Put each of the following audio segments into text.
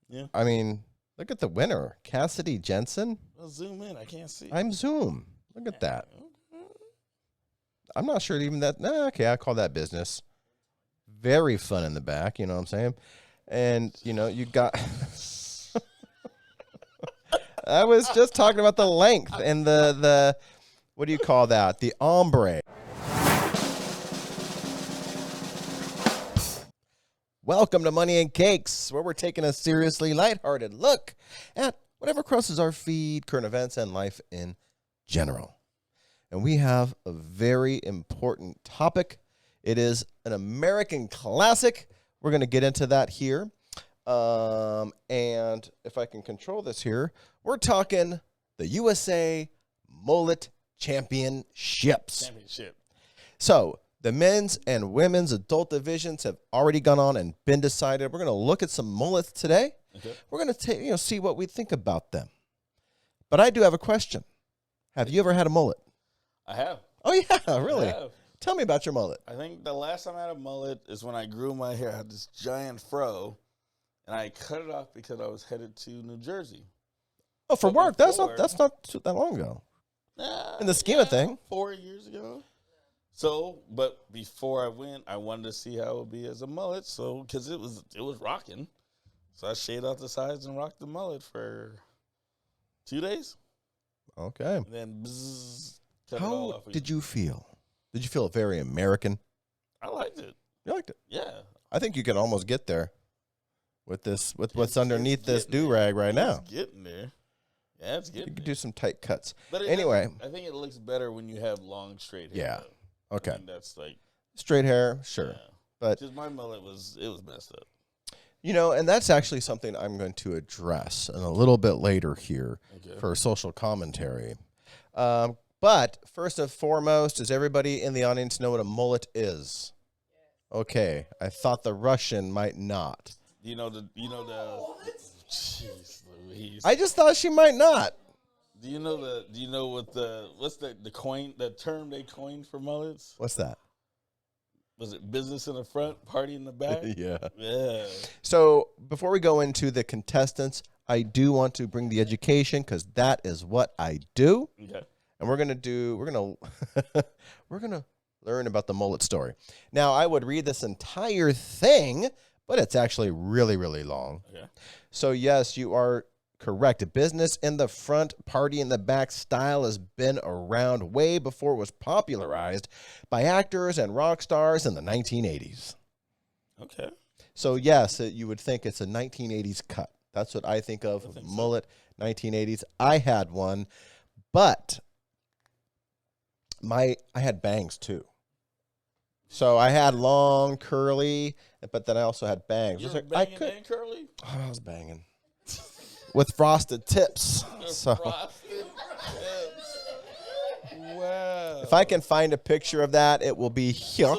Yeah. I mean, look at the winner, Cassidy Jensen. I'll zoom in. I can't see. I'm Zoom. Look at that. I'm not sure even that. Nah, okay, I call that business. Very fun in the back, you know what I'm saying? And, you know, you got... I was just talking about the length and the what do you call that? The ombre. Welcome to Money and Cakes, where we're taking a seriously lighthearted look at whatever crosses our feed, current events, and life in general. And we have a very important topic. It is an American classic. We're going to get into that here. And if I can control this here, we're talking the USA Mullet Championships. So the men's and women's adult divisions have already gone on and been decided. We're going to look at some mullets today. Okay. We're going to see what we think about them. But I do have a question. Have you ever had a mullet? I have. Oh, yeah, really? I have. Tell me about your mullet. I think the last time I had a mullet is when I grew my hair. I had this giant fro, and I cut it off because I was headed to New Jersey. Oh, for work? That's not that long ago. In the scheme of things. 4 years ago. So, but before I went, I wanted to see how it would be as a mullet. So, because it was rocking. So I shaved out the sides and rocked the mullet for 2 days. Okay. And then cut it how all off. did you feel? Did you feel very American? I liked it. You liked it? Yeah. I think you can almost get there with what's underneath this do-rag right now. It's getting there. Yeah, it's getting You can do some tight cuts. But anyway. I think it looks better when you have long, straight hair. Yeah. Though. Okay. I mean, that's like. Straight hair, sure. Yeah. But just my mullet was messed up. You know, and that's actually something I'm going to address in a little bit later here for social commentary. But first and foremost, does everybody in the audience know what a mullet is? Okay, I thought the Russian might not. You know the. Jeez Louise. I just thought she might not. Do you know what's the term they coined for mullets? What's that? Was it business in the front, party in the back? Yeah. Yeah. So before we go into the contestants, I do want to bring the education because that is what I do. Okay. And we're gonna learn about the mullet story. Now, I would read this entire thing, but it's actually really, really long. Okay. So yes, you are correct. Business in the front, party in the back style has been around way before it was popularized by actors and rock stars in the 1980s. Okay. So yes, you would think it's a 1980s cut. That's what I think of. Mullet, 1980s. I had one, but I had bangs too. So I had long, curly, but then I also had bangs. You were banging and curly? Oh, I was banging. With frosted tips. So frosted tips. Wow. If I can find a picture of that, it will be here.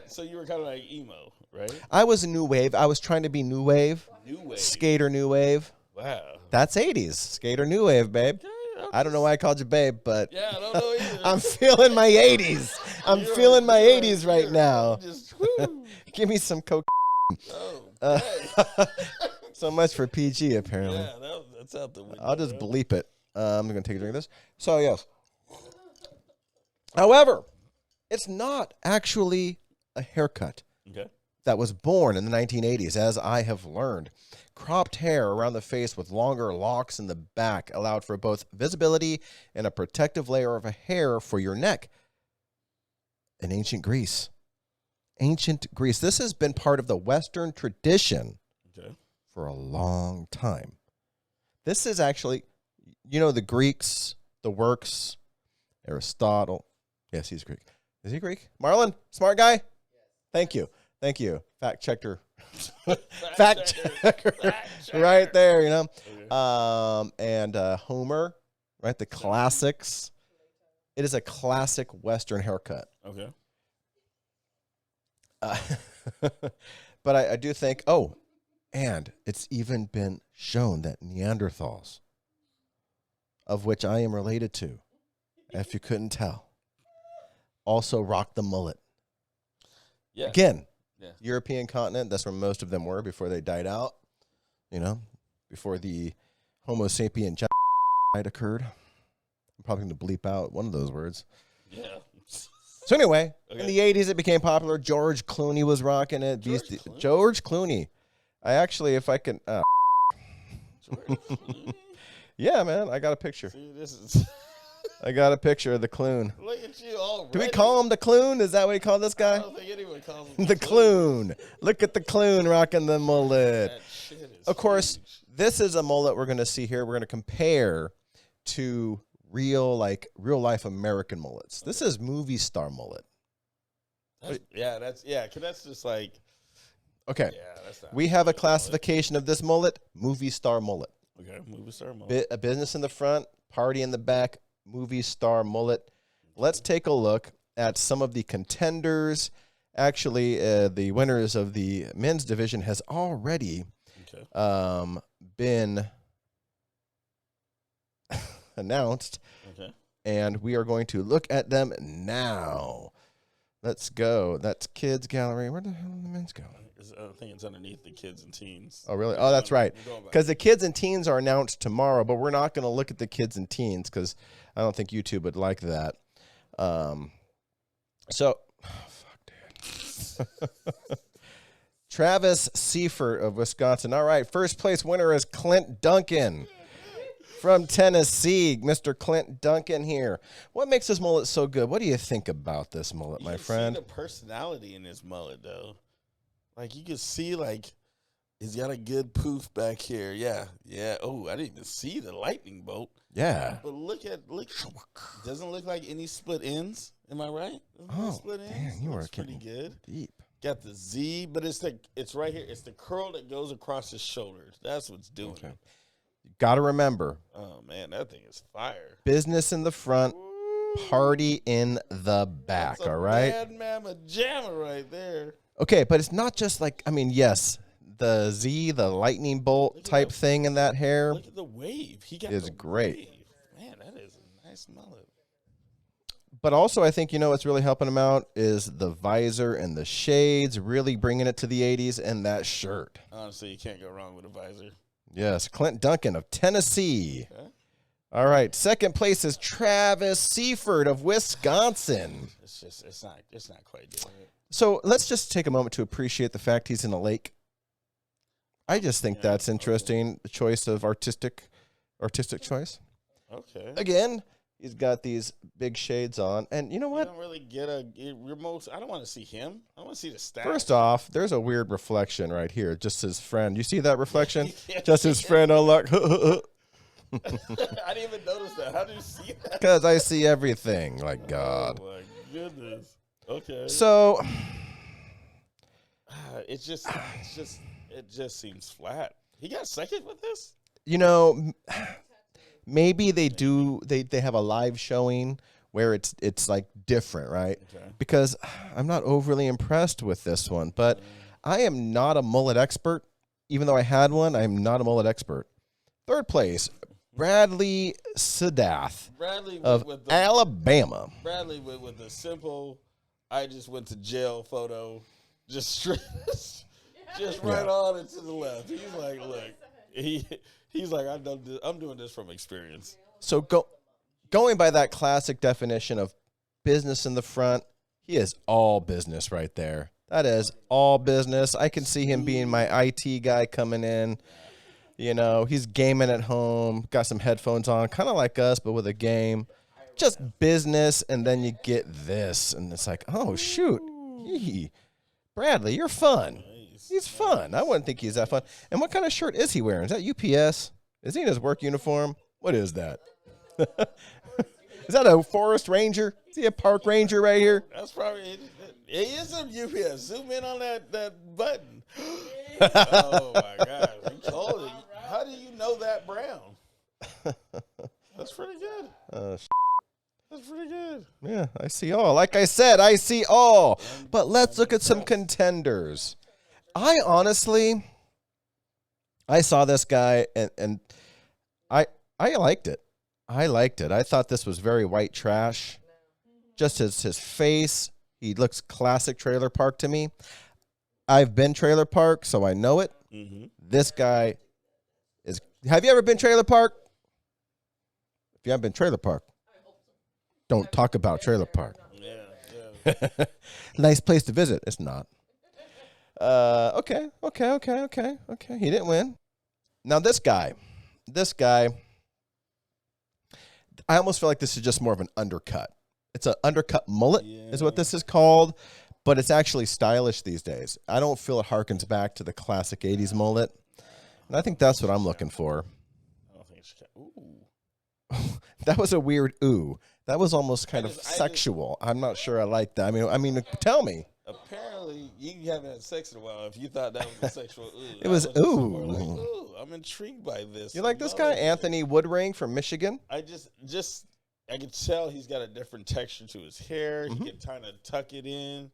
So you were kind of like emo, right? I was a new wave. I was trying to be new wave. New wave. Skater new wave. Wow. That's 80s. Skater new wave, babe. Okay, I don't know why I called you babe, but yeah, I don't know either. I'm feeling my 80s. I'm feeling my 80s right now. Give me some coke. So much for PG, apparently. Yeah, that's out the window. I'll just bleep it. I'm going to take a drink of this. So, yes. However, it's not actually a haircut that was born in the 1980s, as I have learned. Cropped hair around the face with longer locks in the back allowed for both visibility and a protective layer of hair for your neck. In ancient Greece. This has been part of the Western tradition for a long time. This is actually, the Greeks, the works, Aristotle. Yes, he's Greek. Is he Greek? Marlon, smart guy? Yes. Thank you. Fact checker. Fact checker. Right there, And Homer, right? The classics. It is a classic Western haircut. Okay. But I do think, and it's even been shown that Neanderthals, of which I am related to, if you couldn't tell, also rocked the mullet. Yeah. Again, European continent, that's where most of them were before they died out. before the Homo sapien occurred. I'm probably going to bleep out one of those words. Yeah. So anyway, in the 80s, it became popular. George Clooney was rocking it. George Clooney. I actually, if I can... yeah, man, I got a picture. See, this is... I got a picture of the Cloon. Look at you already. Do we call him the Cloon? Is that what he called this guy? I don't think anyone calls him the Cloon. Look at the Cloon rocking the mullet. That shit is Of course, huge. this is a mullet we're going to see here. We're going to compare to real life American mullets. This is movie star mullet. Because that's just like... Okay. Yeah, that's not we have a classification of this mullet, movie star mullet. Okay, movie star mullet. A business in the front, party in the back, movie star mullet. Let's take a look at some of the contenders. Actually, the winners of the men's division has already been announced. Okay. And we are going to look at them now. Let's go. That's kids gallery. Where the hell did the men's go? I think it's underneath the kids and teens. Oh, really? Oh, that's right. Because the kids and teens are announced tomorrow, but we're not going to look at the kids and teens because I don't think YouTube would like that. Travis Seifert of Wisconsin. All right, first place winner is Clint Duncan from Tennessee. Mr. Clint Duncan here. What makes this mullet so good? What do you think about this mullet, my friend? You can see the personality in this mullet, though. Like, you can see, like, he's got a good poof back here. Yeah, yeah. Oh, I didn't even see the lightning bolt. Yeah. But look, doesn't look like any split ends. Am I right? Split ends? Damn, you are pretty good. Deep. Got the Z, but it's right here. It's the curl that goes across his shoulders. That's what's doing it. You got to remember. Oh, man, that thing is fire. Business in the front, party in the back, That's all right? Bad mamma jamma right there. Okay, but it's not just like, yes, the Z, the lightning bolt type thing in that hair. Look at the wave. He got is great. Wave. Man, that is a nice mullet. But also, I think, what's really helping him out is the visor and the shades, really bringing it to the 80s, and that shirt. Honestly, you can't go wrong with a visor. Yes, Clint Duncan of Tennessee. Okay. All right, second place is Travis Seifert of Wisconsin. It's not quite doing it. So let's just take a moment to appreciate the fact he's in a lake. I just think that's interesting. The choice of artistic choice. Okay. Again, he's got these big shades on, and you know what? You don't really get a remote. I don't want to see him. I want to see the stats. First off, there's a weird reflection right here. Just his friend. You see that reflection? Just his friend on luck. I didn't even notice that. How do you see that? Because I see everything. Like God. Oh my goodness. Okay. So it just seems flat. He got second with this? Maybe they have a live showing where it's like different, right? Okay. Because I'm not overly impressed with this one, but I am not a mullet expert. Even though I had one, I'm not a mullet expert. Third place, Bradley Sedath of Alabama. Bradley with the simple, I just went to jail photo, just straight, just right on and to the left. He's like, look, he's like, I'm doing this from experience. So going by that classic definition of business in the front, he is all business right there. That is all business. I can see him being my IT guy coming in. He's gaming at home, got some headphones on, kind of like us, but with a game. Just business, and then you get this, and it's like, oh, shoot. Bradley, you're fun. He's fun. I wouldn't think he's that fun. And what kind of shirt is he wearing? Is that UPS? Is he in his work uniform? What is that? Is that a forest ranger? Is he a park ranger right here? That's probably it. It is a UPS. Zoom in on that button. Oh, my gosh. You told it. How do you know that brown? That's pretty good. That's pretty good. Yeah, I see all. Like I said, I see all. But let's look at some contenders. I saw this guy, and I liked it. I thought this was very white trash. Just his face. He looks classic trailer park to me. I've been trailer park, so I know it. Mm-hmm. This guy is Have you ever been trailer park? If you haven't been trailer park, don't talk about trailer park. Yeah. Nice place to visit. It's not. Okay. He didn't win. Now this guy, I almost feel like this is just more of an undercut. It's an undercut mullet is what this is called, but it's actually stylish these days. I don't feel it harkens back to the classic 80s mullet. And I think that's what I'm looking for. I don't think it's ooh. That was a weird ooh. That was almost kind of sexual. I'm not sure I like that. I mean, tell me. Apparently, you haven't had sex in a while. If you thought that was a sexual ooh, it was ooh. Like, ooh. I'm intrigued by this. You like this guy, Anthony Woodring from Michigan? I can tell he's got a different texture to his hair. He can kind of tuck it in,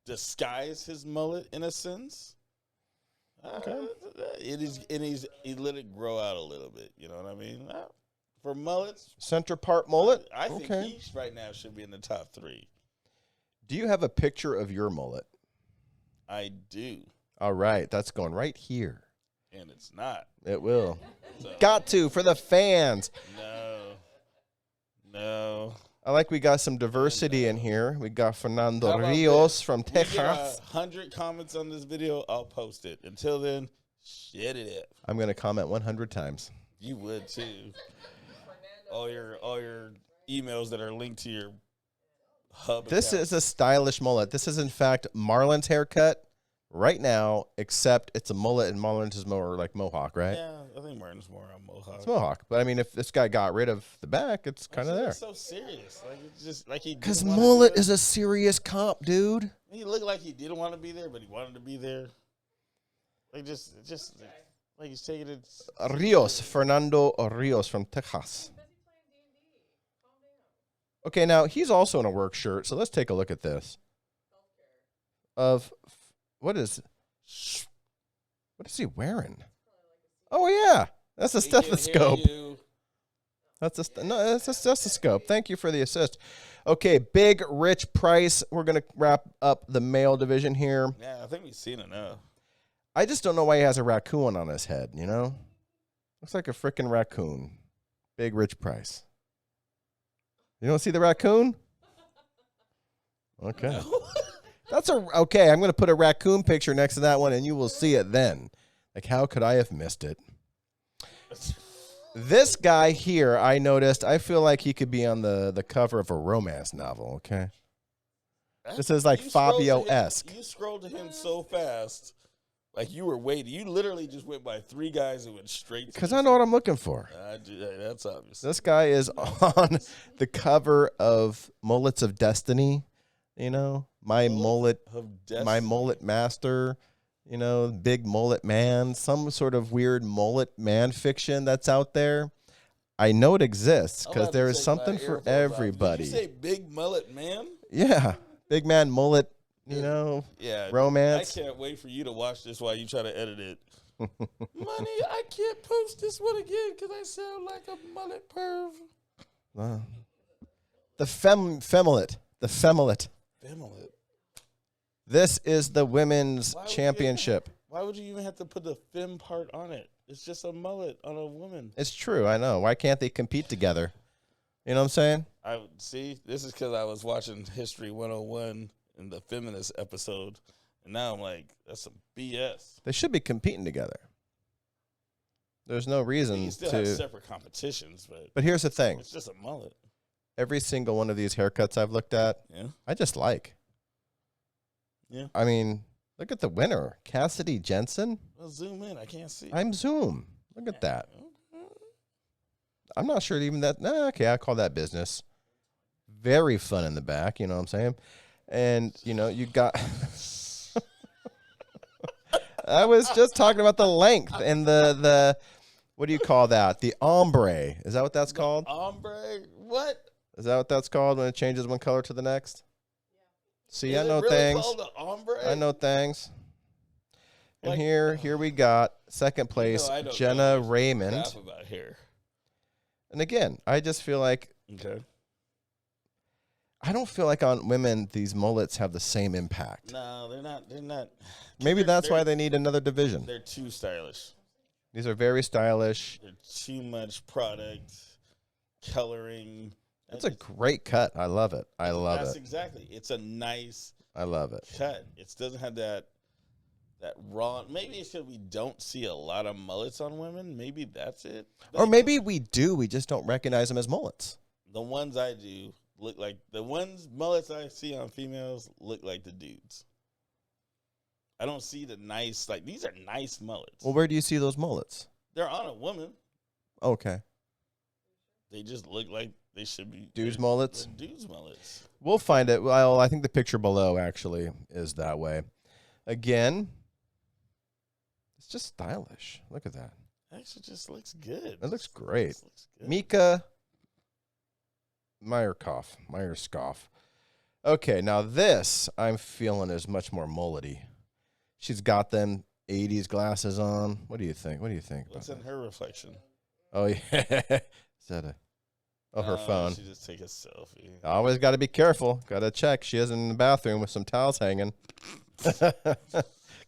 disguise his mullet in a sense. Okay. He let it grow out a little bit. You know what I mean? For mullets, center part mullet. I think he right now should be in the top 3. Do you have a picture of your mullet? I do. All right, that's going right here. And it's not. It will. So. Got to for the fans. No. I like we got some diversity in here. We got Fernando Rios from Texas. We get 100 comments on this video, I'll post it. Until then, shit it up. I'm going to comment 100 times. You would too. All your emails that are linked to your hub. This is a stylish mullet. This is in fact Marlon's haircut right now, except it's a mullet and Marlon's is more like mohawk, right? Yeah, I think Marlon's more on mohawk. It's mohawk, but I mean, if this guy got rid of the back, it's kind of there. It's so serious, like it's just like he. Because mullet is a serious comp, dude. He looked like he didn't want to be there, but he wanted to be there. Like just like he's taking it. Fernando Rios from Texas. Okay, now he's also in a work shirt, so let's take a look at this. What is he wearing? Oh yeah, that's a stethoscope. That's a stethoscope. Thank you for the assist. Okay, big rich price. We're gonna wrap up the male division here. Yeah, I think we've seen enough. I just don't know why he has a raccoon on his head. Looks like a freaking raccoon. Big rich price. You don't see the raccoon? Okay. Okay, I'm going to put a raccoon picture next to that one, and you will see it then. Like, how could I have missed it? This guy here, I noticed, I feel like he could be on the cover of a romance novel, okay? This is like Fabio-esque. You scrolled to him so fast, like you were waiting. You literally just went by 3 guys and went straight to because I know what I'm looking for. That's obvious. This guy is on the cover of Mullets of Destiny, my mullet master, big mullet man, some sort of weird mullet man fiction that's out there. I know it exists because there is something for everybody. Did you say big mullet man? Yeah, big man mullet. Romance. I can't wait for you to watch this while you try to edit it. Money, I can't post this one again because I sound like a mullet perv. The femullet. This is the women's championship. Why would you even have to put the fem part on it? It's just a mullet on a woman. It's true. I know. Why can't they compete together? You know what I'm saying? This is because I was watching History 101 in the feminist episode, and now I'm like, that's some BS. They should be competing together. There's no reason you still have separate competitions, but here's the thing: it's just a mullet. Every single one of these haircuts I've looked at, I just like. Yeah. I mean, look at the winner, Cassidy Jensen. Well, zoom in. I can't see. I'm zoom. Look at that. I'm not sure even that. Okay, I call that business. Very fun in the back. You know what I'm saying? And, you got... I was just talking about the length and the what do you call that? The ombre. Is that what that's called? Ombre? What? Is that what that's called when it changes one color to the next? See, I know really things. Called the ombre? I know things. And here we got second place, Jenna Raymond. About hair. And again, I just feel like... Okay. I don't feel like on women these mullets have the same impact. No, they're not. Maybe that's why they need another division. They're too stylish. These are very stylish. They're too much product, coloring. It's a great cut. I love it. I love it. That's exactly. It's a nice. I love it. Cut. It doesn't have that raw. Maybe it's because we don't see a lot of mullets on women. Maybe that's it. Or maybe we do. We just don't recognize them as mullets. The ones I do look like the mullets I see on females look like the dudes. I don't see the nice, like, these are nice mullets. Well, where do you see those mullets? They're on a woman. Okay. They just look like they should be. Dudes mullets? Dudes mullets. We'll find it. Well, I think the picture below actually is that way. Again, it's just stylish. Look at that. Actually just looks good. It looks great. Looks good. 𝗦𝘂𝗯𝗀𝗲. Okay, now this I'm feeling is much more mullety. She's got them 80s glasses on. What do you think? What do you think? What's in her reflection? Oh, yeah. Is that her phone? She just take a selfie. Always got to be careful. Got to check. She is in the bathroom with some towels hanging.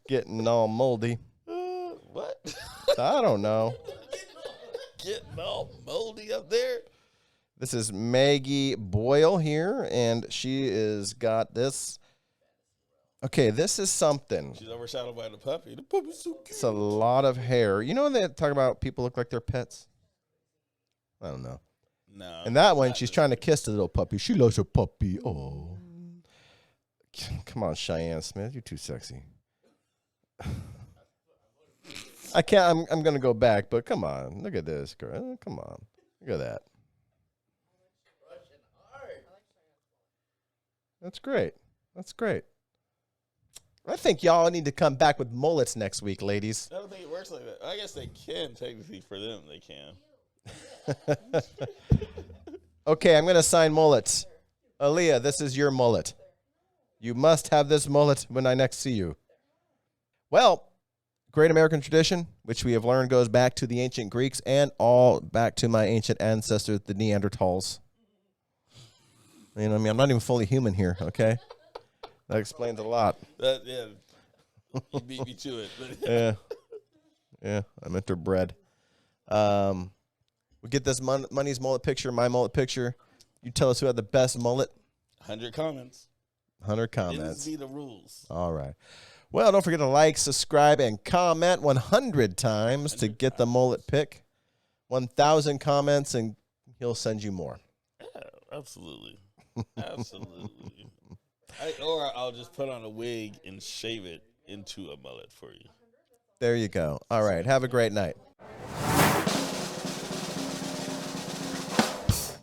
Getting all moldy. What? I don't know. Getting all moldy up there? This is 𝗦𝘂𝗯𝗀𝗿𝗲 here, and she is got this. Okay, this is something. She's overshadowed by the puppy. The puppy's so cute. It's a lot of hair. You know when they talk about people look like their pets? I don't know. No. And that one, she's trying to kiss the little puppy. She loves her puppy. Oh. Come on, Cheyenne Smith. You're too sexy. I can't. I'm going to go back, but come on. Look at this, girl. Come on. Look at that. That's great. That's great. I think y'all need to come back with mullets next week, ladies. I don't think it works like that. I guess they can, technically, for them, they can. Okay, I'm going to sign mullets. Aaliyah, this is your mullet. You must have this mullet when I next see you. Well, great American tradition, which we have learned goes back to the ancient Greeks and all back to my ancient ancestors, the Neanderthals. You know what I mean? I'm not even fully human here, okay? That explains a lot. Yeah, you beat me to it. Yeah. Yeah, I'm interbred. We get this Money's mullet picture, my mullet picture. You tell us who had the best mullet. 100 comments. 100 comments. These be the rules. All right. Well, don't forget to like, subscribe, and comment 100 times to get the mullet pick. 1,000 comments, and he'll send you more. Yeah, absolutely. Absolutely. Or I'll just put on a wig and shave it into a mullet for you. There you go. All right. Have a great night.